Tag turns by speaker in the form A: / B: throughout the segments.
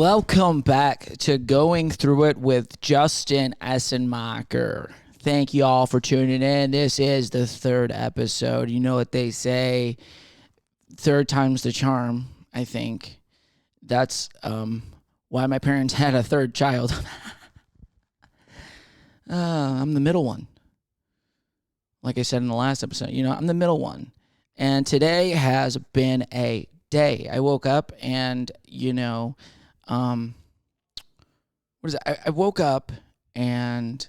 A: Welcome back to Going Through It with Justin Essenmacher. Thank you all for tuning in. This is the third episode. You know what they say, third time's the charm, I think. That's why my parents had a third child. I'm the middle one. Like I said in the last episode, I'm the middle one. And today has been a day. I woke up and, what is it? I woke up and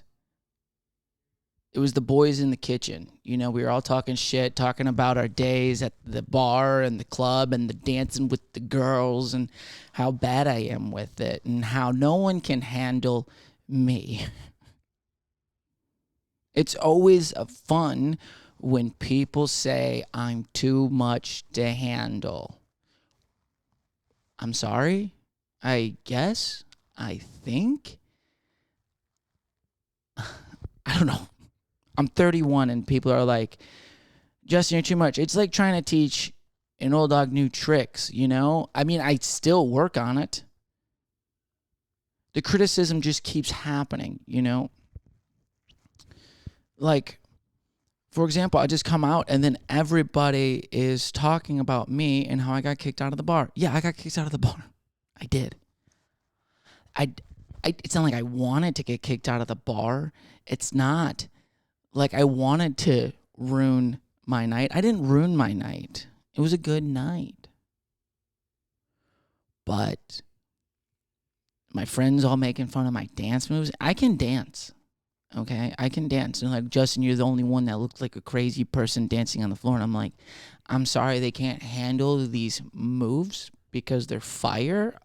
A: it was the boys in the kitchen. We were all talking shit, talking about our days at the bar and the club and the dancing with the girls and how bad I am with it and how no one can handle me. It's always fun when people say I'm too much to handle. I'm sorry, I guess, I think. I don't know. I'm 31 and people are like, Justin, you're too much. It's like trying to teach an old dog new tricks, I mean, I still work on it. The criticism just keeps happening, Like, for example, I just come out and then everybody is talking about me and how I got kicked out of the bar. Yeah, I got kicked out of the bar. I did. It's not like I wanted to get kicked out of the bar. It's not like I wanted to ruin my night. I didn't ruin my night. It was a good night. But my friends all making fun of my dance moves. I can dance. Okay, I can dance. And like, Justin, you're the only one that looked like a crazy person dancing on the floor. And I'm like, I'm sorry they can't handle these moves because they're fire.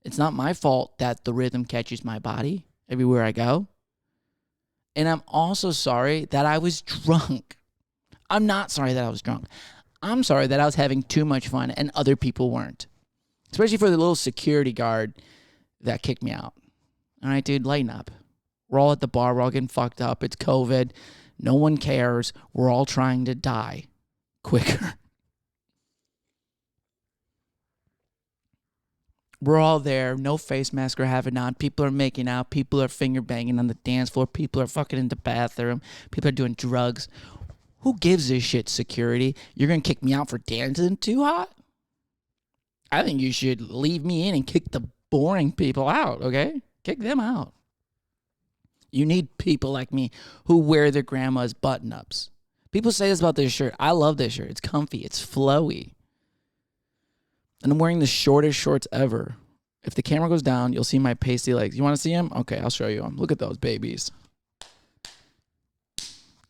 A: It's not my fault that the rhythm catches my body everywhere I go. And I'm also sorry that I was drunk. I'm not sorry that I was drunk. I'm sorry that I was having too much fun and other people weren't. Especially for the little security guard that kicked me out. All right, dude, lighten up. We're all at the bar. We're all getting fucked up. It's COVID. No one cares. We're all trying to die quicker. We're all there. No face mask or having on. People are making out. People are finger banging on the dance floor. People are fucking in the bathroom. People are doing drugs. Who gives a shit, security? You're going to kick me out for dancing too hot? I think you should leave me in and kick the boring people out, okay? Kick them out. You need people like me who wear their grandma's button-ups. People say this about this shirt. I love this shirt. It's comfy. It's flowy. And I'm wearing the shortest shorts ever. If the camera goes down, you'll see my pasty legs. You want to see them? Okay, I'll show you them. Look at those babies.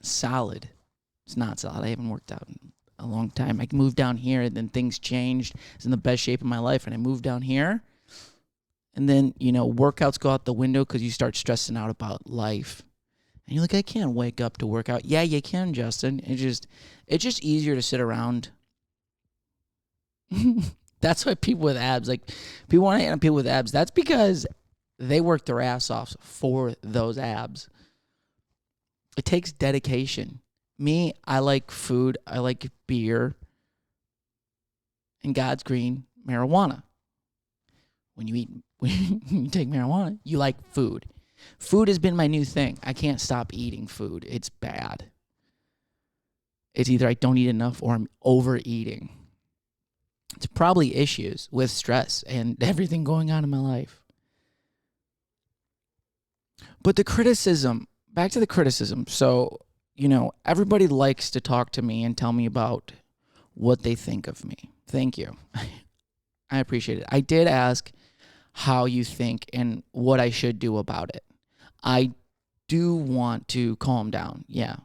A: Solid. It's not solid. I haven't worked out in a long time. I moved down here, and then things changed. I was in the best shape of my life, and I moved down here. And then, workouts go out the window because you start stressing out about life. And you're like, I can't wake up to work out. Yeah, you can, Justin. It's just easier to sit around. That's why people with abs, people want to hate on people with abs. That's because they work their ass off for those abs. It takes dedication. Me, I like food. I like beer. And God's green, marijuana. When you take marijuana, you like food. Food has been my new thing. I can't stop eating food. It's bad. It's either I don't eat enough or I'm overeating. It's probably issues with stress and everything going on in my life. But the criticism, back to the criticism. So, everybody likes to talk to me and tell me about what they think of me. Thank you. I appreciate it. I did ask how you think and what I should do about it. I do want to calm down, yeah.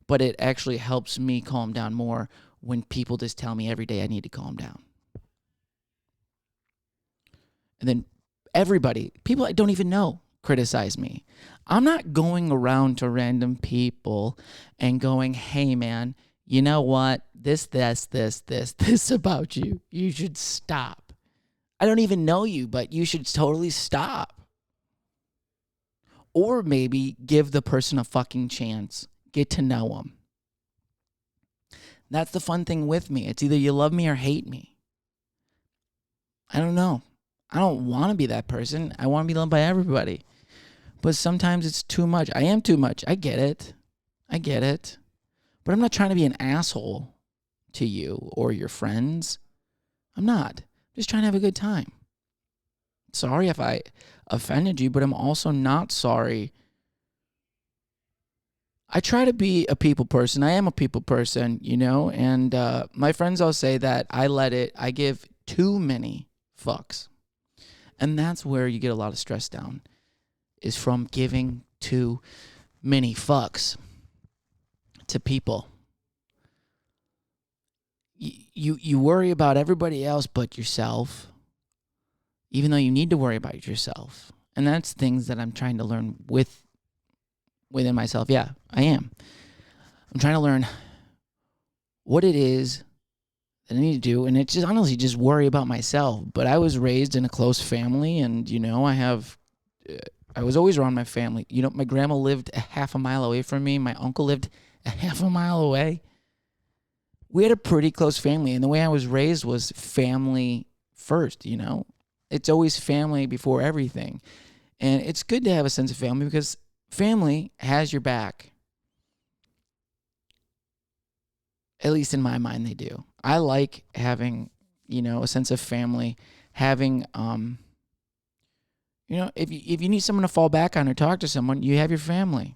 A: But it actually helps me calm down more when people just tell me every day I need to calm down. And then people I don't even know, criticize me. I'm not going around to random people and going, hey man, you know what? This about you. You should stop. I don't even know you, but you should totally stop. Or maybe give the person a fucking chance. Get to know them. That's the fun thing with me. It's either you love me or hate me. I don't know. I don't want to be that person. I want to be loved by everybody. But sometimes it's too much. I am too much. I get it. But I'm not trying to be an asshole to you or your friends. I'm not. I'm just trying to have a good time. Sorry if I offended you, but I'm also not sorry. I try to be a people person. I am a people person, and my friends all say that I give too many fucks. And that's where you get a lot of stress down, is from giving too many fucks to people. You worry about everybody else but yourself, even though you need to worry about yourself. And that's things that I'm trying to learn within myself. Yeah, I am. I'm trying to learn what it is that I need to do, and it's just honestly just worry about myself. But I was raised in a close family, and I was always around my family. My grandma lived a half a mile away from me. My uncle lived a half a mile away. We had a pretty close family, and the way I was raised was family first, It's always family before everything. And it's good to have a sense of family because family has your back. At least in my mind, they do. I like having, a sense of family, having, if you need someone to fall back on or talk to someone, you have your family.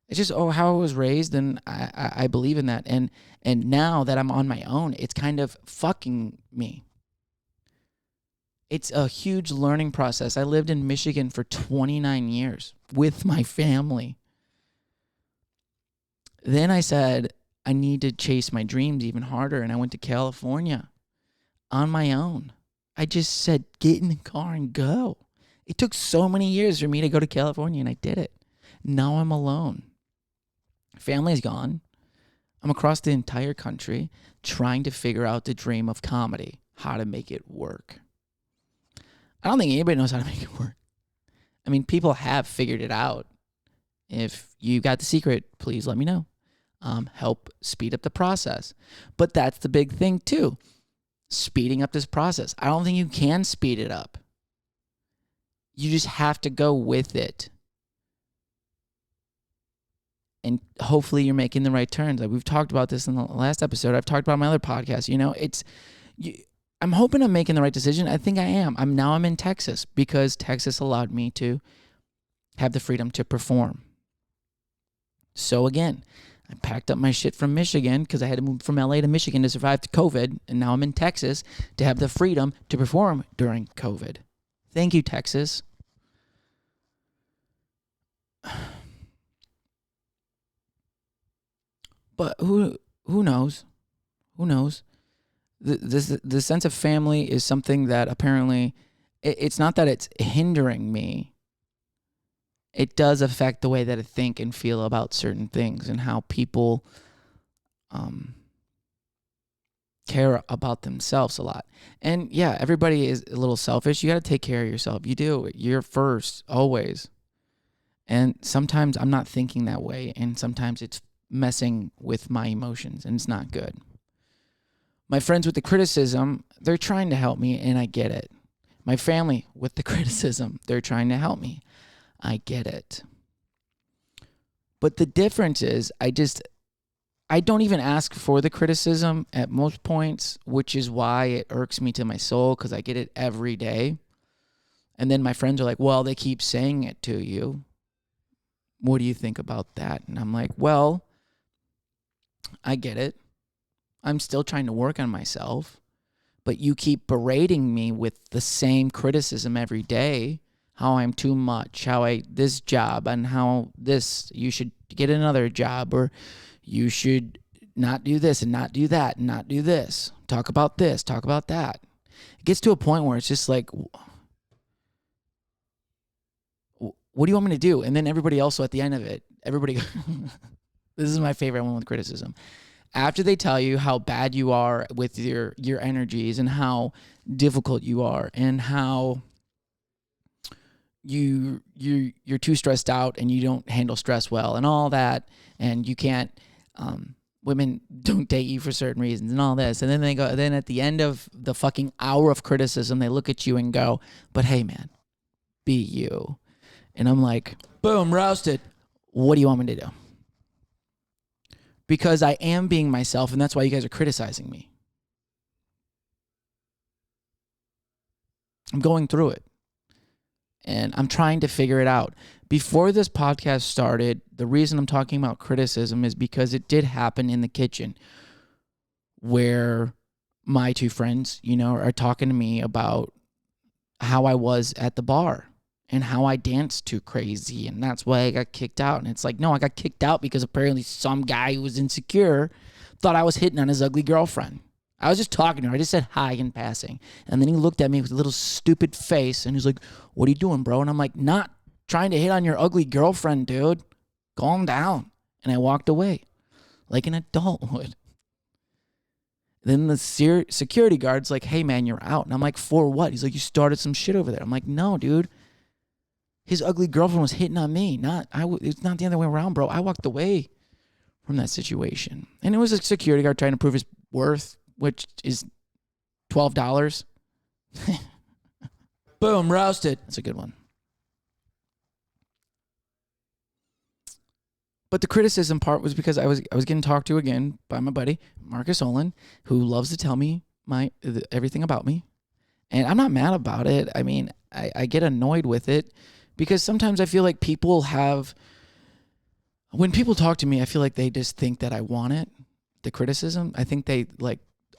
A: It's just how I was raised, and I believe in that. And now that I'm on my own, it's kind of fucking me. It's a huge learning process. I lived in Michigan for 29 years with my family. Then I said, I need to chase my dreams even harder, and I went to California on my own. I just said, get in the car and go. It took so many years for me to go to California, and I did it. Now I'm alone. Family's gone. I'm across the entire country trying to figure out the dream of comedy, how to make it work. I don't think anybody knows how to make it work. I mean, people have figured it out. If you got the secret, please let me know. Help speed up the process. But that's the big thing too, speeding up this process. I don't think you can speed it up. You just have to go with it. And hopefully you're making the right turns. Like we've talked about this in the last episode. I've talked about my other podcast. I'm hoping I'm making the right decision. I think I am. I'm in Texas because Texas allowed me to have the freedom to perform. So again, I packed up my shit from Michigan because I had to move from LA to Michigan to survive COVID. And now I'm in Texas to have the freedom to perform during COVID. Thank you, Texas. But who knows? Who knows? The sense of family is something that apparently, it's not that it's hindering me. It does affect the way that I think and feel about certain things and how people care about themselves a lot. And yeah, everybody is a little selfish. You got to take care of yourself. You do. You're first, always. And sometimes I'm not thinking that way, and sometimes it's messing with my emotions, and it's not good. My friends with the criticism, they're trying to help me, and I get it. My family with the criticism, they're trying to help me. I get it. But the difference is I don't even ask for the criticism at most points, which is why it irks me to my soul, because I get it every day. And then my friends are like, well, they keep saying it to you. What do you think about that? And I'm like, well, I get it. I'm still trying to work on myself, but you keep berating me with the same criticism every day, how I'm too much, this job, and how you should get another job, or you should not do this and not do that and not do this. Talk about this, talk about that. It gets to a point where it's just like, what do you want me to do? And then everybody also at the end of it, this is my favorite one with criticism. After they tell you how bad you are with your energies and how difficult you are and how you're too stressed out and you don't handle stress well and all that, and you can't women don't date you for certain reasons and all this. And then at the end of the fucking hour of criticism, they look at you and go, but hey, man, be you. And I'm like, boom, roasted. What do you want me to do? Because I am being myself, and that's why you guys are criticizing me. I'm going through it. And I'm trying to figure it out. Before this podcast started, the reason I'm talking about criticism is because it did happen in the kitchen where my two friends, are talking to me about how I was at the bar and how I danced too crazy. And that's why I got kicked out. And it's like, no, I got kicked out because apparently some guy who was insecure thought I was hitting on his ugly girlfriend. I was just talking to her. I just said hi in passing. And then he looked at me with a little stupid face and he's like, what are you doing, bro? And I'm like, not trying to hit on your ugly girlfriend, dude. Calm down. And I walked away like an adult would. Then the security guard's like, hey, man, you're out. And I'm like, for what? He's like, you started some shit over there. I'm like, no, dude. His ugly girlfriend was hitting on me. It's not the other way around, bro. I walked away from that situation. And it was a security guard trying to prove his worth, which is $12. Boom, roasted. That's a good one. But the criticism part was because I was getting talked to again by my buddy, Marcus Olin, who loves to tell me everything about me. And I'm not mad about it. I mean, I get annoyed with it because sometimes I feel like when people talk to me, I feel like they just think that I want it, the criticism. I think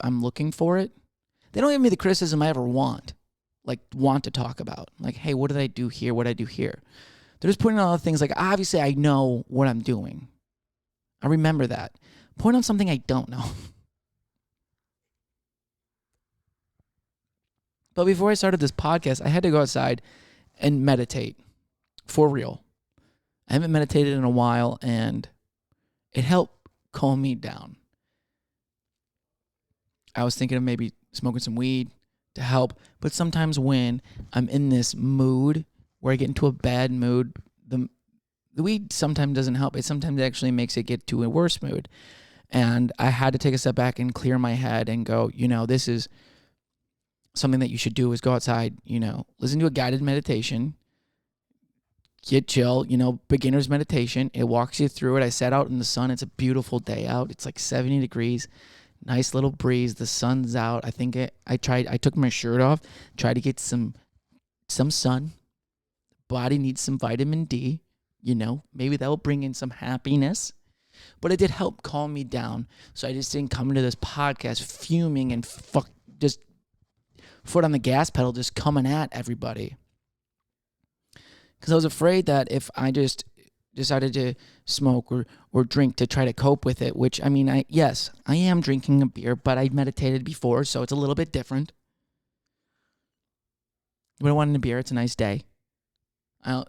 A: I'm looking for it. They don't give me the criticism I ever want to talk about. Like, hey, what did I do here? What did I do here? They're just pointing out other things like, obviously I know what I'm doing. I remember that. Point out something I don't know. But before I started this podcast, I had to go outside and meditate. For real. I haven't meditated in a while, and it helped calm me down. I was thinking of maybe smoking some weed to help, but sometimes when I'm in this mood where I get into a bad mood, the weed sometimes doesn't help. It sometimes actually makes it get to a worse mood. And I had to take a step back and clear my head and go, this is something that you should do is go outside, listen to a guided meditation, get chill, beginner's meditation. It walks you through it. I sat out in the sun. It's a beautiful day out. It's like 70 degrees. Nice little breeze. The sun's out. I think I took my shirt off, tried to get some sun. Body needs some vitamin D, maybe that will bring in some happiness. But it did help calm me down. So I just didn't come into this podcast fuming and just foot on the gas pedal, just coming at everybody. Because I was afraid that if I just decided to smoke or drink to try to cope with it, which, I mean, I am drinking a beer, but I meditated before, so it's a little bit different. But I wanted a beer. It's a nice day.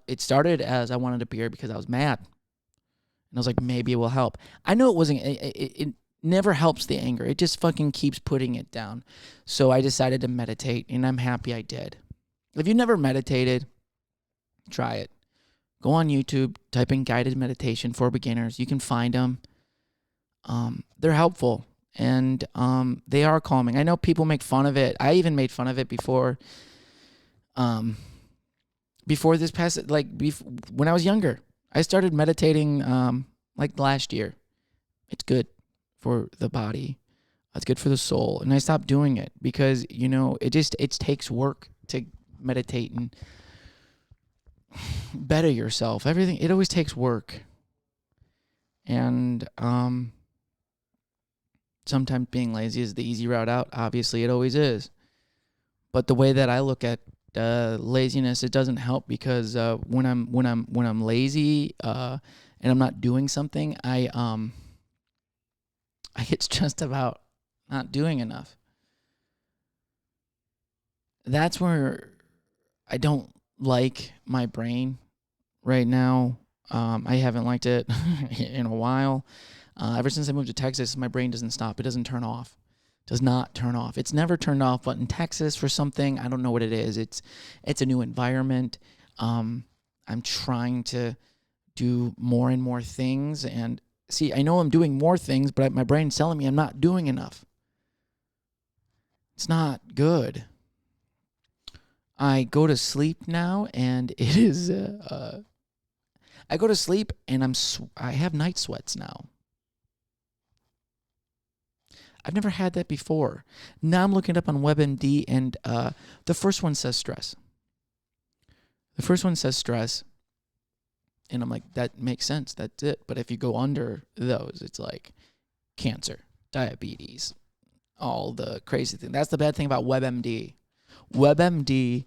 A: It started as I wanted a beer because I was mad. And I was like, maybe it will help. I know it wasn't. It never helps the anger. It just fucking keeps putting it down. So I decided to meditate, and I'm happy I did. If you've never meditated, try it. Go on YouTube, type in guided meditation for beginners. You can find them. They're helpful, and they are calming. I know people make fun of it. I even made fun of it before. Before this past, when I was younger, I started meditating last year. It's good for the body. It's good for the soul. And I stopped doing it because, it takes work to meditate and better yourself. Everything, it always takes work. And sometimes being lazy is the easy route out. Obviously, it always is. But the way that I look at laziness, it doesn't help because when I'm lazy and I'm not doing something, I get stressed about not doing enough. That's where I don't like my brain right now. I haven't liked it in a while. Ever since I moved to Texas, my brain doesn't stop. It doesn't turn off. Does not turn off. It's never turned off, but in Texas for something, I don't know what it is. It's a new environment. I'm trying to do more and more things, and See, I know I'm doing more things, but my brain's telling me I'm not doing enough. It's not good. I go to sleep now, and it is. I go to sleep, and I have night sweats now. I've never had that before. Now I'm looking it up on WebMD, and the first one says stress. The first one says stress, and I'm like, that makes sense. That's it. But if you go under those, it's like cancer, diabetes, all the crazy things. That's the bad thing about WebMD. WebMD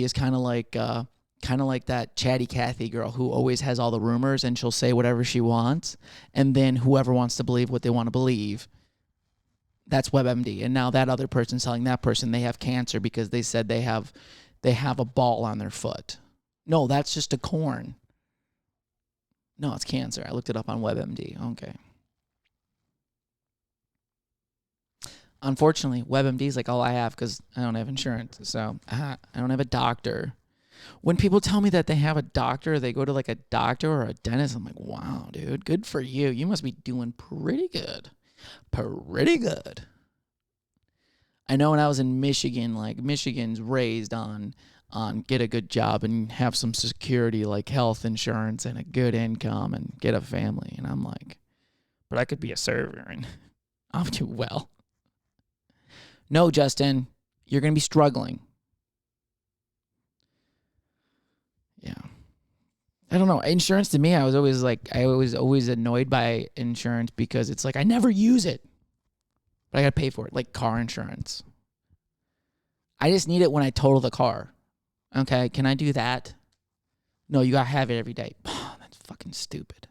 A: is kind of like that chatty Cathy girl who always has all the rumors, and she'll say whatever she wants, and then whoever wants to believe what they want to believe. That's WebMD. And now that other person's telling that person they have cancer because they said they have a ball on their foot. No, that's just a corn. No, it's cancer. I looked it up on WebMD. Okay. Unfortunately, WebMD is like all I have because I don't have insurance. So I don't have a doctor. When people tell me that they have a doctor, they go to like a doctor or a dentist, I'm like, wow, dude, good for you. You must be doing pretty good. Pretty good. I know when I was in Michigan, like Michigan's raised on get a good job and have some security like health insurance and a good income and get a family. And I'm like, but I could be a server and I'll do well. No, Justin, you're going to be struggling. Yeah. I don't know. Insurance to me, I was always annoyed by insurance because it's like I never use it. But I got to pay for it, like car insurance. I just need it when I total the car. Okay, can I do that? No, you got to have it every day. That's fucking stupid.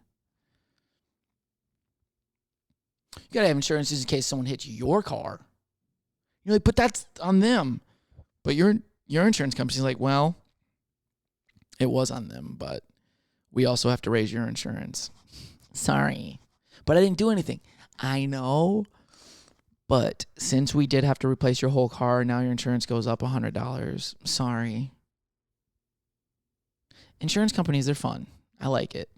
A: You got to have insurance just in case someone hits your car. You're like, but that's on them. But your insurance company's like, well, it was on them, but we also have to raise your insurance. Sorry. But I didn't do anything. I know. But since we did have to replace your whole car, now your insurance goes up $100. Sorry. Insurance companies, they're fun. I like it.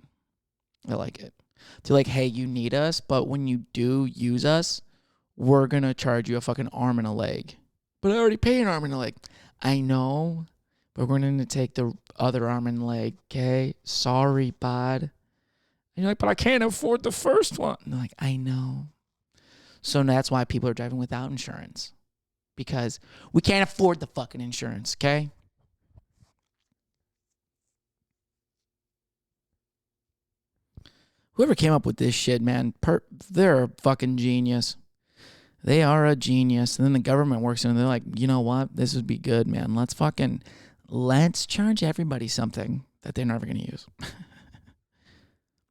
A: They're like, hey, you need us, but when you do use us, we're going to charge you a fucking arm and a leg. But I already pay an arm and a leg. I know, but we're going to take the other arm and leg, okay? Sorry, bud. And you're like, but I can't afford the first one. And they're like, I know. So that's why people are driving without insurance. Because we can't afford the fucking insurance, okay? Whoever came up with this shit, man, they're a fucking genius. They are a genius. And then the government works in and they're like, you know what? This would be good, man. Let's charge everybody something that they're never going to use.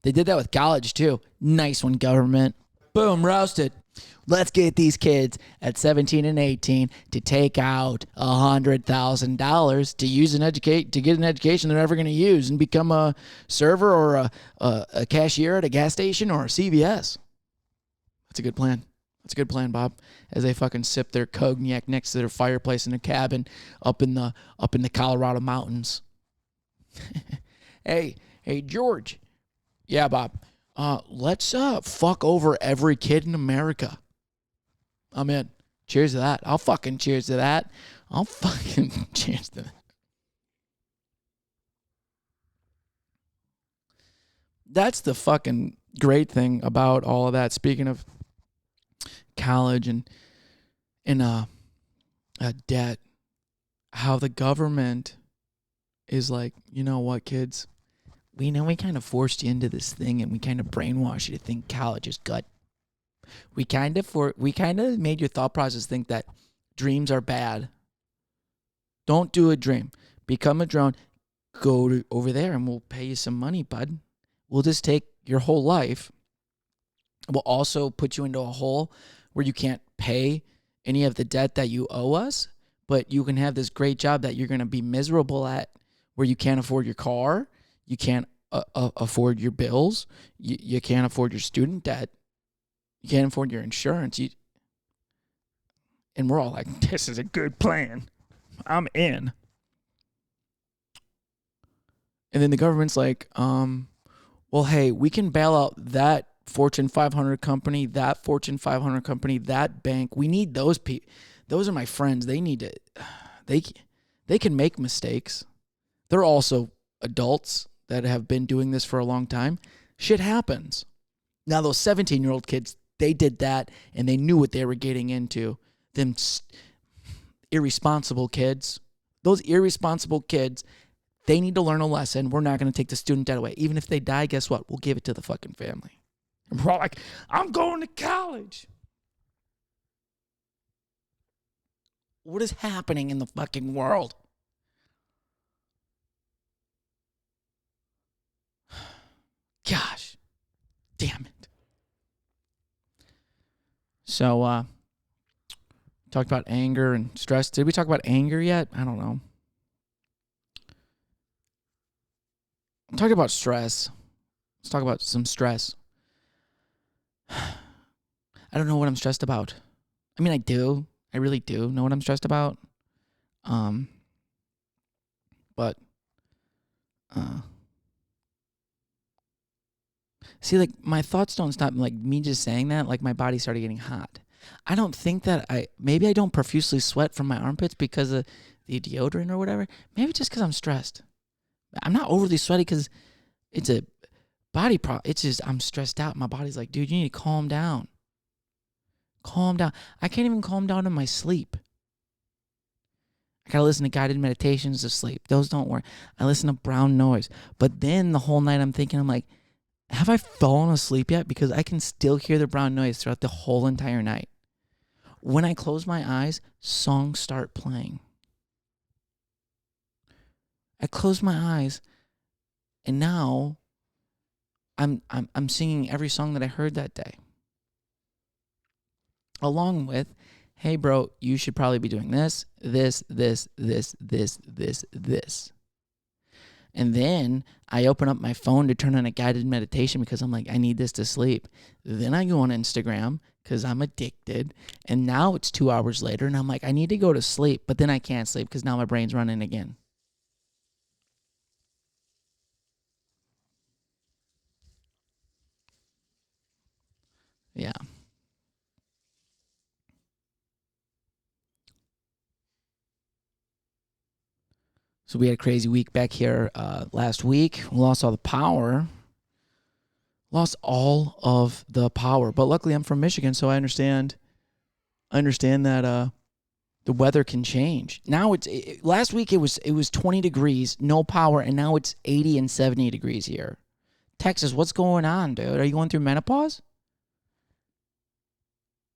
A: They did that with college, too. Nice one, government. Boom, roasted. Let's get these kids at 17 and 18 to take out $100,000 to use to get an education they're never going to use and become a server or a cashier at a gas station or a CVS. That's a good plan. That's a good plan, Bob. As they fucking sip their cognac next to their fireplace in their cabin up in the Colorado mountains. Hey, George. Yeah, Bob. Let's fuck over every kid in America. I'm in. Cheers to that. I'll fucking cheers to that. I'll fucking cheers to that. That's the fucking great thing about all of that. Speaking of college and debt, how the government is like, you know what, kids? We know we kind of forced you into this thing and we kind of brainwashed you to think college is good. We kind of made your thought process think that dreams are bad. Don't do a dream. Become a drone. Go over there and we'll pay you some money, bud. We'll just take your whole life. We'll also put you into a hole where you can't pay any of the debt that you owe us, but you can have this great job that you're going to be miserable at, where you can't afford your car, you can't afford your bills, you can't afford your student debt, you can't afford your insurance. And we're all like, this is a good plan. I'm in. And then the government's like, well, hey, we can bail out that Fortune 500 company, that Fortune 500 company, that bank. We need those people. Those are my friends. They need to, they, they can make mistakes. They're also adults that have been doing this for a long time. Shit happens. Now, those 17-year-old kids, they did that and they knew what they were getting into. Them irresponsible kids, those irresponsible kids, they need to learn a lesson. We're not going to take the student debt away. Even if they die, guess what? We'll give it to the fucking family. And we're all like, I'm going to college. What is happening in the fucking world? Gosh, damn it. So, talked about anger and stress. Did we talk about anger yet? I don't know. I'm talking about stress. Let's talk about some stress. I don't know what I'm stressed about. I mean, I do. I really do know what I'm stressed about. But see, like, my thoughts don't stop. Like, me just saying that, like, my body started getting hot. I don't think that maybe I don't profusely sweat from my armpits because of the deodorant or whatever. Maybe just because I'm stressed. I'm not overly sweaty because it's a body problem. It's just I'm stressed out. My body's like, dude, you need to calm down. Calm down. I can't even calm down in my sleep. I gotta listen to guided meditations to sleep. Those don't work. I listen to brown noise. But then the whole night I'm thinking, I'm like, have I fallen asleep yet? Because I can still hear the brown noise throughout the whole entire night. When I close my eyes, songs start playing. I close my eyes, and now I'm singing every song that I heard that day. Along with, hey bro, you should probably be doing this. And then I open up my phone to turn on a guided meditation because I'm like, I need this to sleep. Then I go on Instagram because I'm addicted. And now it's 2 hours later and I'm like, I need to go to sleep. But then I can't sleep because now my brain's running again. Yeah. So we had a crazy week back here last week. We lost all the power. Lost all of the power. But luckily I'm from Michigan, so I understand that the weather can change. Now last week it was 20 degrees, no power, and now it's 80 and 70 degrees here. Texas, what's going on, dude? Are you going through menopause?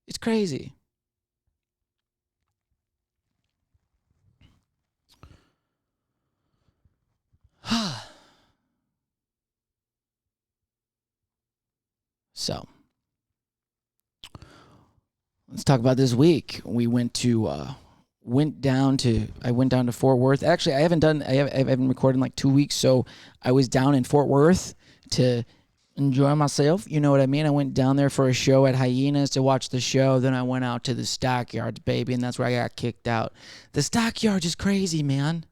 A: It's crazy. So, let's talk about this week. We went down to Fort Worth. Actually, I haven't recorded in like 2 weeks, so I was down in Fort Worth to enjoy myself. You know what I mean? I went down there for a show at Hyenas to watch the show. Then I went out to the Stockyards, baby, and that's where I got kicked out. The Stockyards is crazy, man.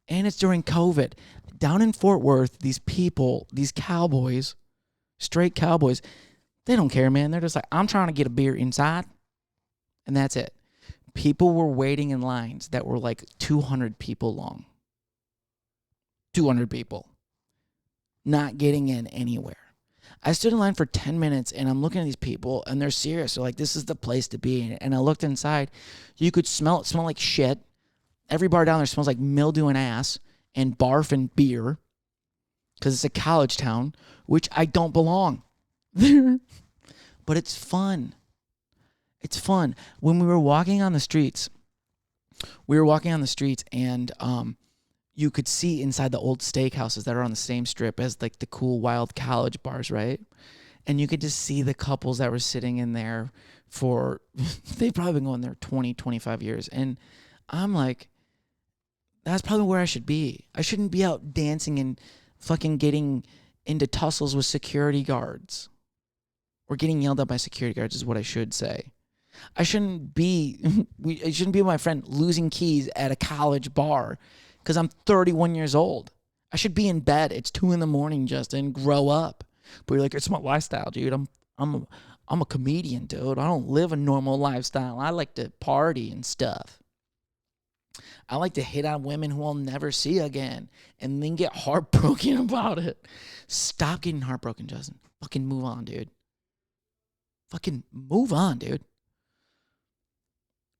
A: And it's during COVID. Down in Fort Worth, these people, these cowboys, straight cowboys, they don't care, man. They're just like, I'm trying to get a beer inside, and that's it. People were waiting in lines that were like 200 people long. 200 people. Not getting in anywhere. I stood in line for 10 minutes, and I'm looking at these people, and they're serious. They're like, this is the place to be. And I looked inside. You could smell it. Smell like shit. Every bar down there smells like mildew and ass and barf and beer because it's a college town, which I don't belong there. But it's fun. It's fun. When we were walking on the streets, and you could see inside the old steakhouses that are on the same strip as like the cool wild college bars, right? And you could just see the couples that were sitting in there for, they've probably been going there 20, 25 years. And I'm like, that's probably where I should be. I shouldn't be out dancing and fucking getting into tussles with security guards. Or getting yelled at by security guards is what I should say. I shouldn't be with my friend losing keys at a college bar because I'm 31 years old. I should be in bed. It's 2 a.m, Justin. Grow up. But you're like, it's my lifestyle, dude. I'm a comedian, dude. I don't live a normal lifestyle. I like to party and stuff. I like to hit on women who I'll never see again and then get heartbroken about it. Stop getting heartbroken, Justin. Fucking move on, dude. Fucking move on, dude.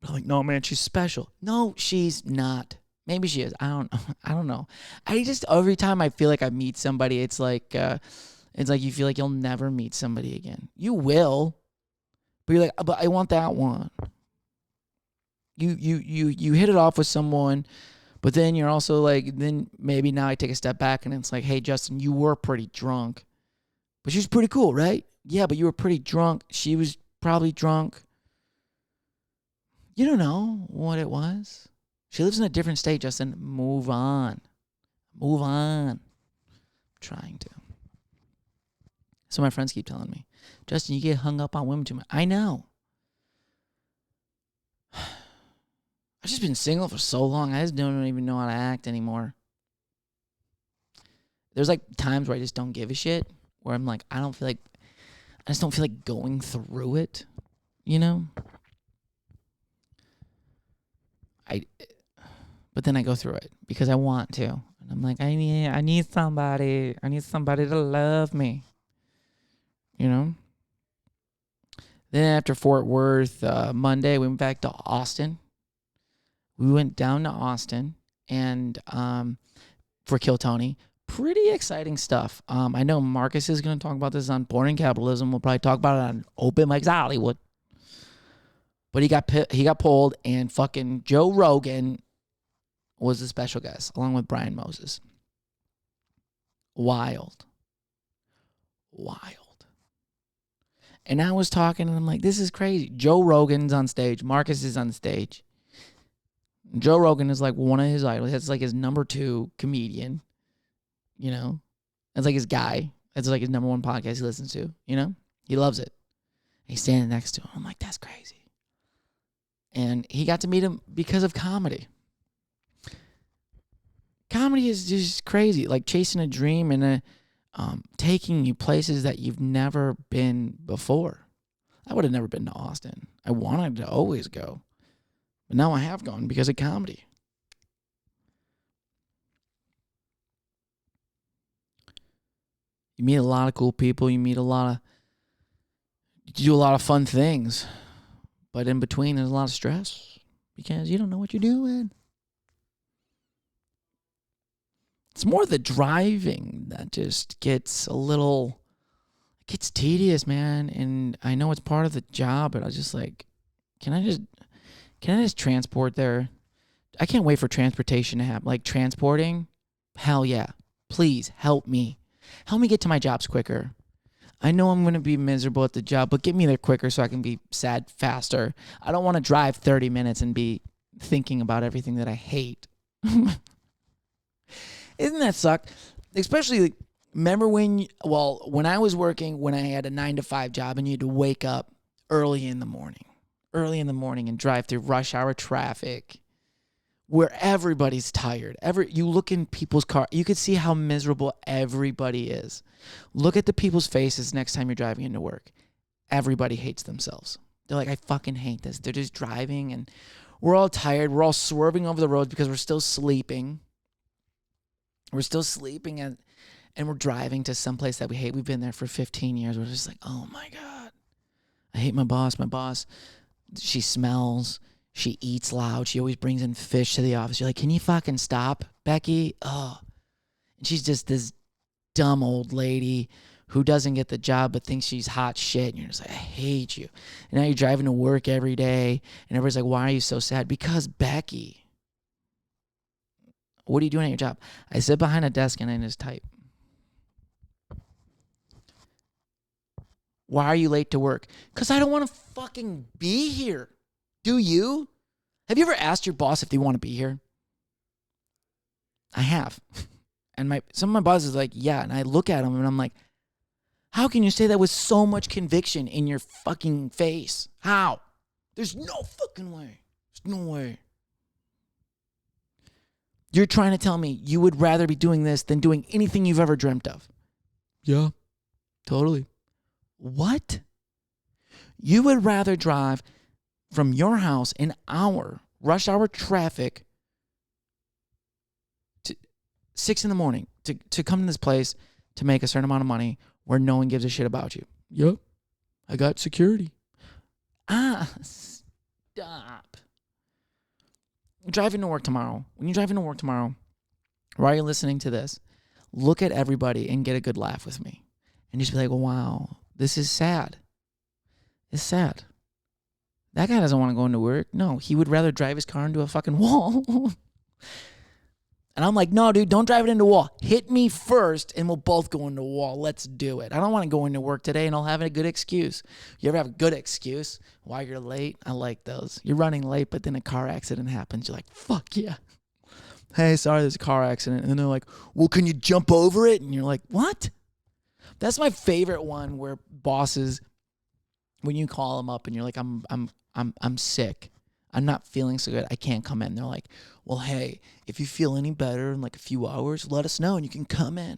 A: I'm like, no, man, she's special. No, she's not. Maybe she is. I don't know. I don't know. I just, every time I feel like I meet somebody, it's like you feel like you'll never meet somebody again. You will, but you're like, but I want that one. You hit it off with someone, but then you're also like, then maybe now I take a step back and it's like, hey, Justin, you were pretty drunk, but she was pretty cool, right? Yeah, but you were pretty drunk. She was probably drunk. You don't know what it was. She lives in a different state, Justin. Move on. Move on. I'm trying to. So my friends keep telling me, Justin, you get hung up on women too much. I know. I've just been single for so long. I just don't even know how to act anymore. There's like times where I just don't give a shit. Where I'm like, I just don't feel like going through it. You know? But then I go through it because I want to. And I'm like, I need somebody. I need somebody to love me. You know? Then after Fort Worth, Monday, we went back to Austin. We went down to Austin and for Kill Tony. Pretty exciting stuff. I know Marcus is going to talk about this on Porn and Capitalism. We'll probably talk about it on Open Mics Hollywood. But he got pulled, and fucking Joe Rogan was the special guest, along with Brian Moses. Wild. And I was talking, and I'm like, this is crazy. Joe Rogan's on stage. Marcus is on stage. Joe Rogan is like one of his idols. That's like his number 2 comedian. You know? That's like his guy. That's like his number 1 podcast he listens to. You know? He loves it. He's standing next to him. I'm like, that's crazy. And he got to meet him because of comedy. Comedy is just crazy. Like chasing a dream and taking you places that you've never been before. I would have never been to Austin. I wanted to always go. But now I have gone because of comedy. You meet a lot of cool people. You do a lot of fun things. But in between, there's a lot of stress because you don't know what you're doing. It's more the driving that just gets tedious, man. And I know it's part of the job, but I was just like, can I just transport there? I can't wait for transportation to happen. Like transporting, hell yeah. Please help me. Help me get to my jobs quicker. I know I'm going to be miserable at the job, but get me there quicker so I can be sad faster. I don't want to drive 30 minutes and be thinking about everything that I hate. Isn't that suck? Especially, remember when I was working, when I had a 9-to-5 job and you had to wake up early in the morning and drive through rush hour traffic where everybody's tired. You look in people's car, you could see how miserable everybody is. Look at the people's faces next time you're driving into work. Everybody hates themselves. They're like, I fucking hate this. They're just driving and we're all tired. We're all swerving over the roads because we're still sleeping. And we're driving to someplace that we hate. We've been there for 15 years. We're just like, oh my God. I hate my boss. My boss, she smells. She eats loud. She always brings in fish to the office. You're like, can you fucking stop, Becky? Oh. And she's just this dumb old lady who doesn't get the job but thinks she's hot shit. And you're just like, I hate you. And now you're driving to work every day. And everybody's like, why are you so sad? Because Becky. What are you doing at your job? I sit behind a desk and I just type. Why are you late to work? Because I don't want to fucking be here. Do you? Have you ever asked your boss if they want to be here? I have. And some of my bosses are like, yeah. And I look at them and I'm like, how can you say that with so much conviction in your fucking face? How? There's no fucking way. There's no way. You're trying to tell me you would rather be doing this than doing anything you've ever dreamt of. Yeah, totally. What? You would rather drive from your house an hour, rush hour traffic, to 6 a.m. to come to this place to make a certain amount of money where no one gives a shit about you. Yep. I got security. Stop. Driving to work tomorrow. When you're driving to work tomorrow, while you're listening to this, look at everybody and get a good laugh with me. And just be like, wow, this is sad. It's sad. That guy doesn't want to go into work. No, he would rather drive his car into a fucking wall. And I'm like, no, dude, don't drive it into a wall. Hit me first, and we'll both go into a wall. Let's do it. I don't want to go into work today, and I'll have a good excuse. You ever have a good excuse why you're late? I like those. You're running late, but then a car accident happens. You're like, fuck yeah. Hey, sorry, there's a car accident. And then they're like, well, can you jump over it? And you're like, what? That's my favorite one where bosses, when you call them up and you're like, I'm sick. I'm not feeling so good. I can't come in. They're like, well, hey, if you feel any better in like a few hours, let us know and you can come in.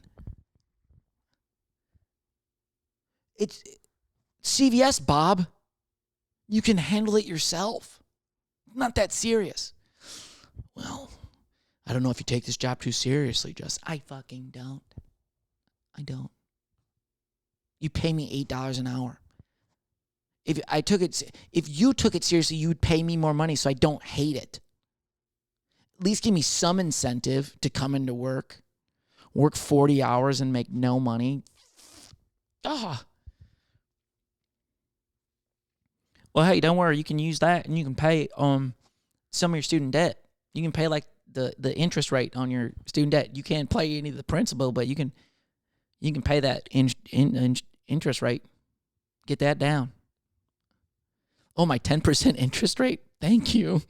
A: It's CVS, Bob. You can handle it yourself. Not that serious. Well, I don't know if you take this job too seriously, Justin. I fucking don't. I don't. You pay me $8 an hour. If you took it seriously, you would pay me more money so I don't hate it. At least give me some incentive to come into work 40 hours and make no money. Well, hey, don't worry. You can use that and you can pay some of your student debt. You can pay like the interest rate on your student debt. You can't pay any of the principal, but you can pay that interest rate. Get that down. Oh, my 10% interest rate? Thank you.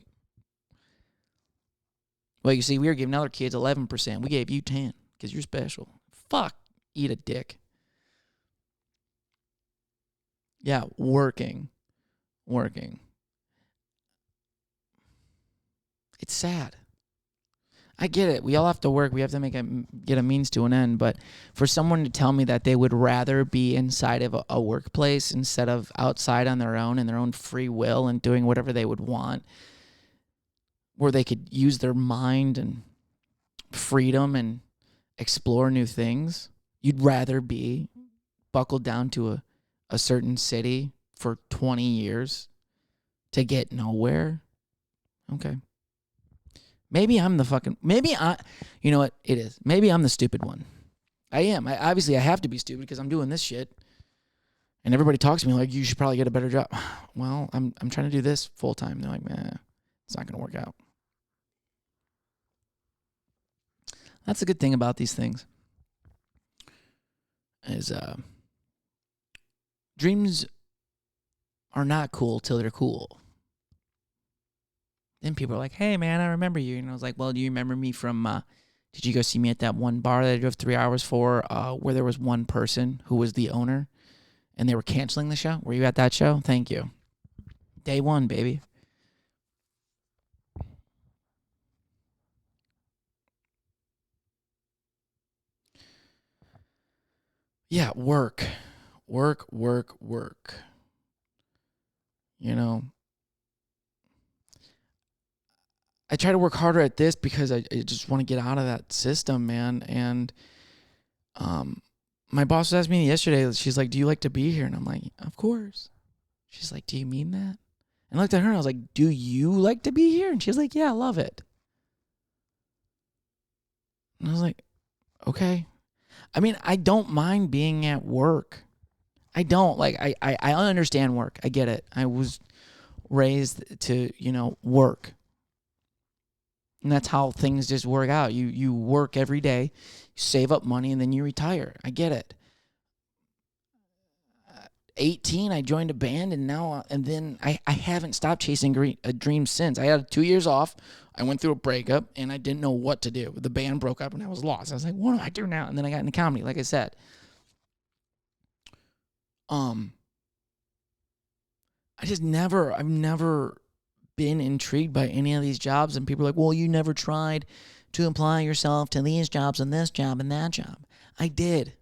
A: Well, you see, we were giving other kids 11%. We gave you 10 because you're special. Fuck, eat a dick. Yeah, working. It's sad. I get it. We all have to work. We have to get a means to an end. But for someone to tell me that they would rather be inside of a workplace instead of outside on their own and their own free will and doing whatever they would want, where they could use their mind and freedom and explore new things, you'd rather be buckled down to a certain city for 20 years to get nowhere? Okay. Maybe I'm the you know what? It is. Maybe I'm the stupid one. I am. Obviously, I have to be stupid because I'm doing this shit. And everybody talks to me like, you should probably get a better job. Well, I'm trying to do this full time. They're like, man, it's not going to work out. That's the good thing about these things. Is dreams are not cool till they're cool. Then people are like, hey, man, I remember you. And I was like, well, do you remember me from, did you go see me at that one bar that I drove 3 hours for where there was one person who was the owner and they were canceling the show? Were you at that show? Thank you. Day one, baby. Yeah, work. You know, I try to work harder at this because I just want to get out of that system, man. And my boss asked me yesterday, she's like, do you like to be here? And I'm like, of course. She's like, do you mean that? And I looked at her and I was like, do you like to be here? And she's like, yeah, I love it. And I was like, okay. I mean, I don't mind being at work. I don't. Like, I understand work. I get it. I was raised to, work. And that's how things just work out. You work every day, you save up money, and then you retire. I get it. 18, I joined a band, and then I haven't stopped chasing a dream since. I had 2 years off. I went through a breakup, and I didn't know what to do. The band broke up, and I was lost. I was like, what do I do now? And then I got into comedy, like I said. I've never been intrigued by any of these jobs, and people are like, well, you never tried to apply yourself to these jobs and this job and that job. I did.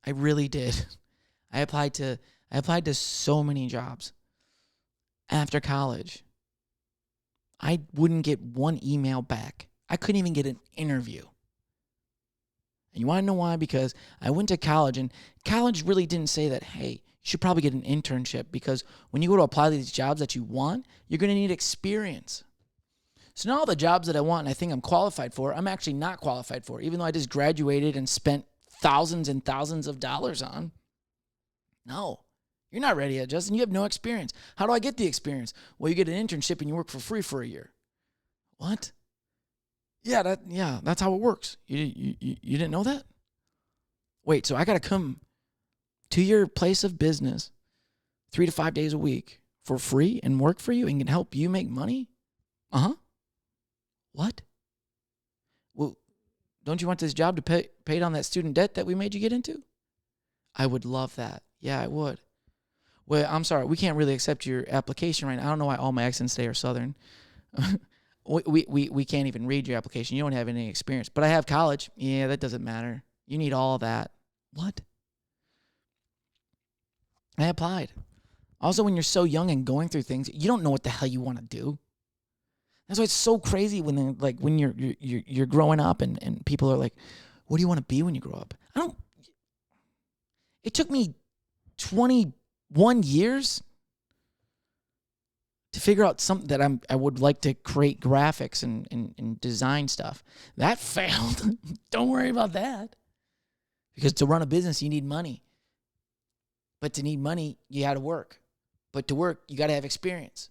A: I really did. I applied to so many jobs after college. I wouldn't get one email back. I couldn't even get an interview. And you want to know why? Because I went to college, and college really didn't say that, hey, you should probably get an internship, because when you go to apply to these jobs that you want, you're going to need experience. So now all the jobs that I want and I think I'm qualified for, I'm actually not qualified for, even though I just graduated and spent thousands and thousands of dollars on. No, you're not ready yet, Justin. You have no experience. How do I get the experience? Well, you get an internship and you work for free for a year. What? Yeah, that's how it works. You didn't know that? Wait, so I got to come to your place of business 3 to 5 days a week for free and work for you and can help you make money? Uh-huh. What? Well, don't you want this job to pay down that student debt that we made you get into? I would love that. Yeah, I would. Well, I'm sorry. We can't really accept your application right now. I don't know why all my accents today are Southern. we can't even read your application. You don't have any experience. But I have college. Yeah, that doesn't matter. You need all that. What? I applied. Also, when you're so young and going through things, you don't know what the hell you want to do. That's why it's so crazy when you're growing up and people are like, what do you want to be when you grow up? It took me 21 years to figure out something that I would like to create graphics and design stuff. That failed. Don't worry about that. Because to run a business, you need money. But to need money, you got to work. But to work, you got to have experience.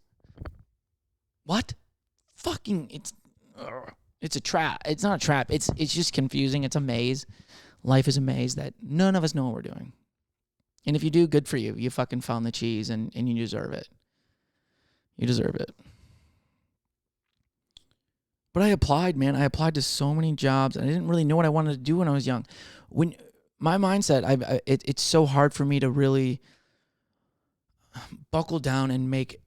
A: What? It's a trap. It's not a trap. It's just confusing. It's a maze. Life is a maze that none of us know what we're doing. And if you do, good for you. You fucking found the cheese and you deserve it. You deserve it. But I applied, man. I applied to so many jobs. And I didn't really know what I wanted to do when I was young. When my mindset, it's so hard for me to really buckle down and make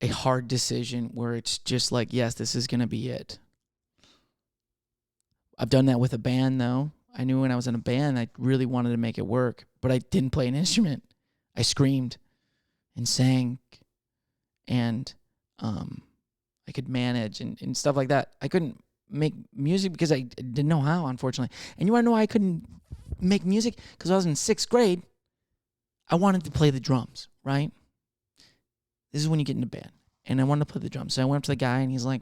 A: a hard decision where it's just like, yes, this is going to be it. I've done that with a band, though. I knew when I was in a band, I really wanted to make it work, but I didn't play an instrument. I screamed and sang, and I could manage and stuff like that. I couldn't make music because I didn't know how, unfortunately. And you want to know why I couldn't make music? Because I was in 6th grade. I wanted to play the drums, right? This is when you get in a band. And I wanted to play the drums. So I went up to the guy, and he's like,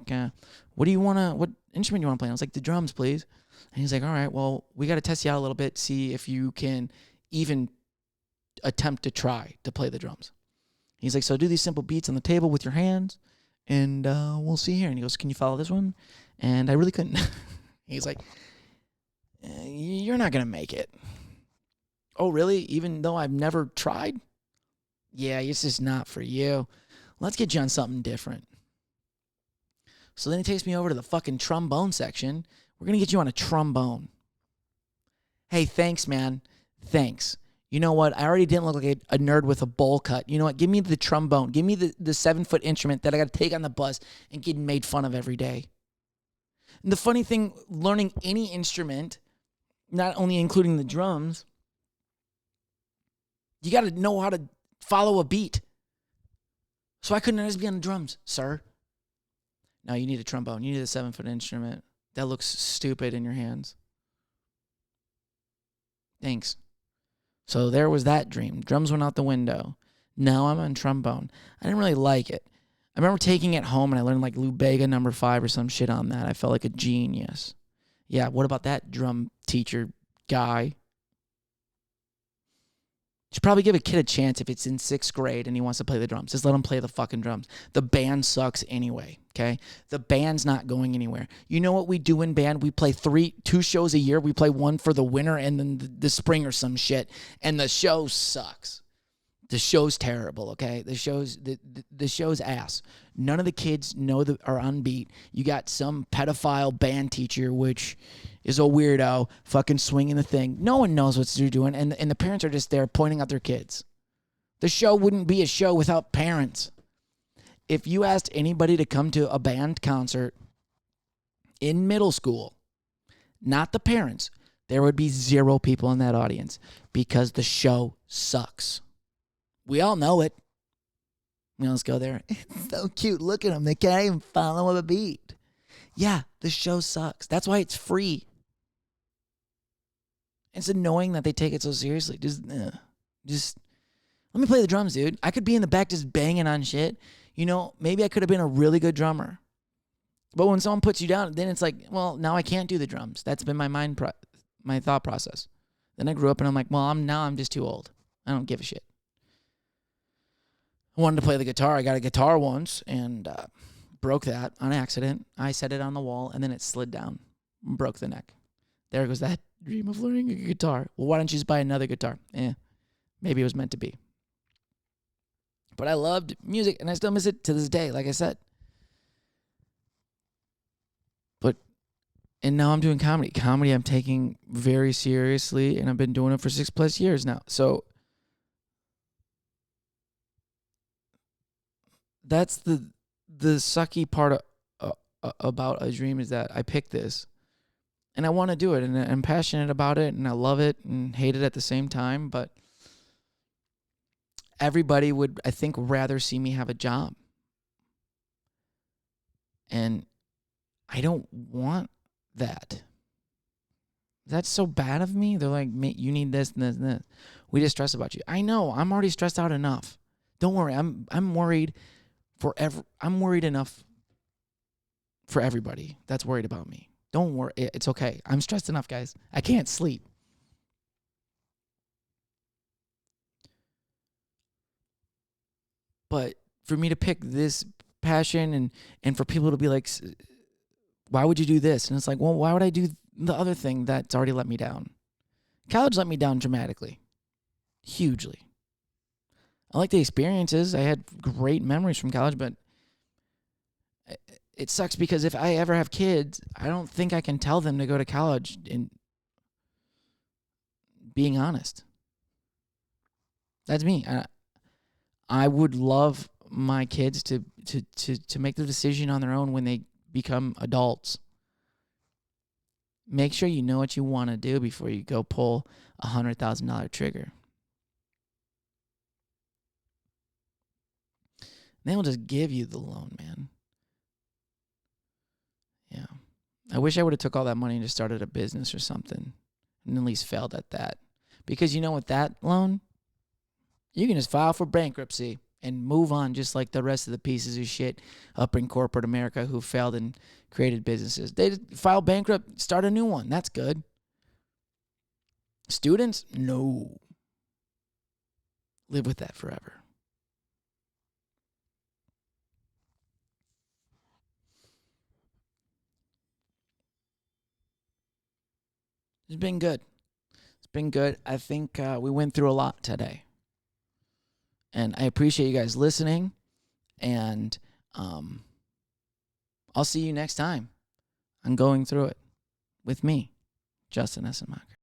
A: what instrument do you want to play? I was like, the drums, please. And he's like, all right, well, we got to test you out a little bit, see if you can even attempt to try to play the drums. He's like, so do these simple beats on the table with your hands, and we'll see here. And he goes, can you follow this one? And I really couldn't. He's like, you're not going to make it. Oh, really? Even though I've never tried? Yeah, it's just not for you. Let's get you on something different. So then he takes me over to the fucking trombone section. We're going to get you on a trombone. Hey, thanks, man. Thanks. You know what? I already didn't look like a nerd with a bowl cut. You know what? Give me the trombone. Give me the 7-foot instrument that I got to take on the bus and get made fun of every day. And the funny thing, learning any instrument, not only including the drums, you got to know how to follow a beat. So I couldn't just be on the drums, sir. No, you need a trombone. You need a 7-foot instrument. That looks stupid in your hands. Thanks. So there was that dream. Drums went out the window. Now I'm on trombone. I didn't really like it. I remember taking it home and I learned like Lubega number 5 or some shit on that. I felt like a genius. Yeah, what about that drum teacher guy? Should probably give a kid a chance if it's in 6th grade and he wants to play the drums. Just let him play the fucking drums. The band sucks anyway, okay? The band's not going anywhere. You know what we do in band? We play 2 shows a year. We play one for the winter and then the spring or some shit. And the show sucks. The show's terrible, okay? The show's ass. None of the kids are on beat. You got some pedophile band teacher, which is a weirdo, fucking swinging the thing. No one knows what they're doing, and the parents are just there pointing out their kids. The show wouldn't be a show without parents. If you asked anybody to come to a band concert in middle school, not the parents, there would be 0 people in that audience because the show sucks. We all know it. Let's go there. It's so cute. Look at them. They can't even follow a beat. Yeah, the show sucks. That's why it's free. It's annoying that they take it so seriously. Just let me play the drums, dude. I could be in the back just banging on shit. Maybe I could have been a really good drummer. But when someone puts you down, then it's like, well, now I can't do the drums. That's been my thought process. Then I grew up and I'm like, well, I'm just too old. I don't give a shit. I wanted to play the guitar. I got a guitar once and broke that on accident. I set it on the wall and then it slid down and broke the neck. There goes that dream of learning a guitar. Well, why don't you just buy another guitar? Maybe it was meant to be. But I loved music and I still miss it to this day, like I said. And now I'm doing comedy. Comedy I'm taking very seriously, and I've been doing it for 6+ years now. So that's the sucky part about a dream, is that I picked this, and I want to do it, and I'm passionate about it, and I love it and hate it at the same time. But everybody would, I think, rather see me have a job, and I don't want that. That's so bad of me. They're like, you need this and this and this. We just stress about you. I know. I'm already stressed out enough. Don't worry. I'm worried I'm worried enough for everybody that's worried about me. Don't worry. It's okay. I'm stressed enough, guys. I can't sleep. But for me to pick this passion and for people to be like, why would you do this? And it's like, well, why would I do the other thing that's already let me down? College let me down dramatically. Hugely. I like the experiences. I had great memories from college, but it sucks because if I ever have kids, I don't think I can tell them to go to college, and being honest. That's me. I would love my kids to make the decision on their own when they become adults. Make sure you know what you want to do before you go pull a $100,000 trigger. They will just give you the loan, man. Yeah. I wish I would have took all that money and just started a business or something, and at least failed at that. Because with that loan, you can just file for bankruptcy and move on, just like the rest of the pieces of shit up in corporate America who failed and created businesses. They file bankrupt, start a new one. That's good. Students? No. Live with that forever. It's been good. It's been good. I think we went through a lot today. And I appreciate you guys listening. And I'll see you next time on Going Through It with me, Justin Essenmacher.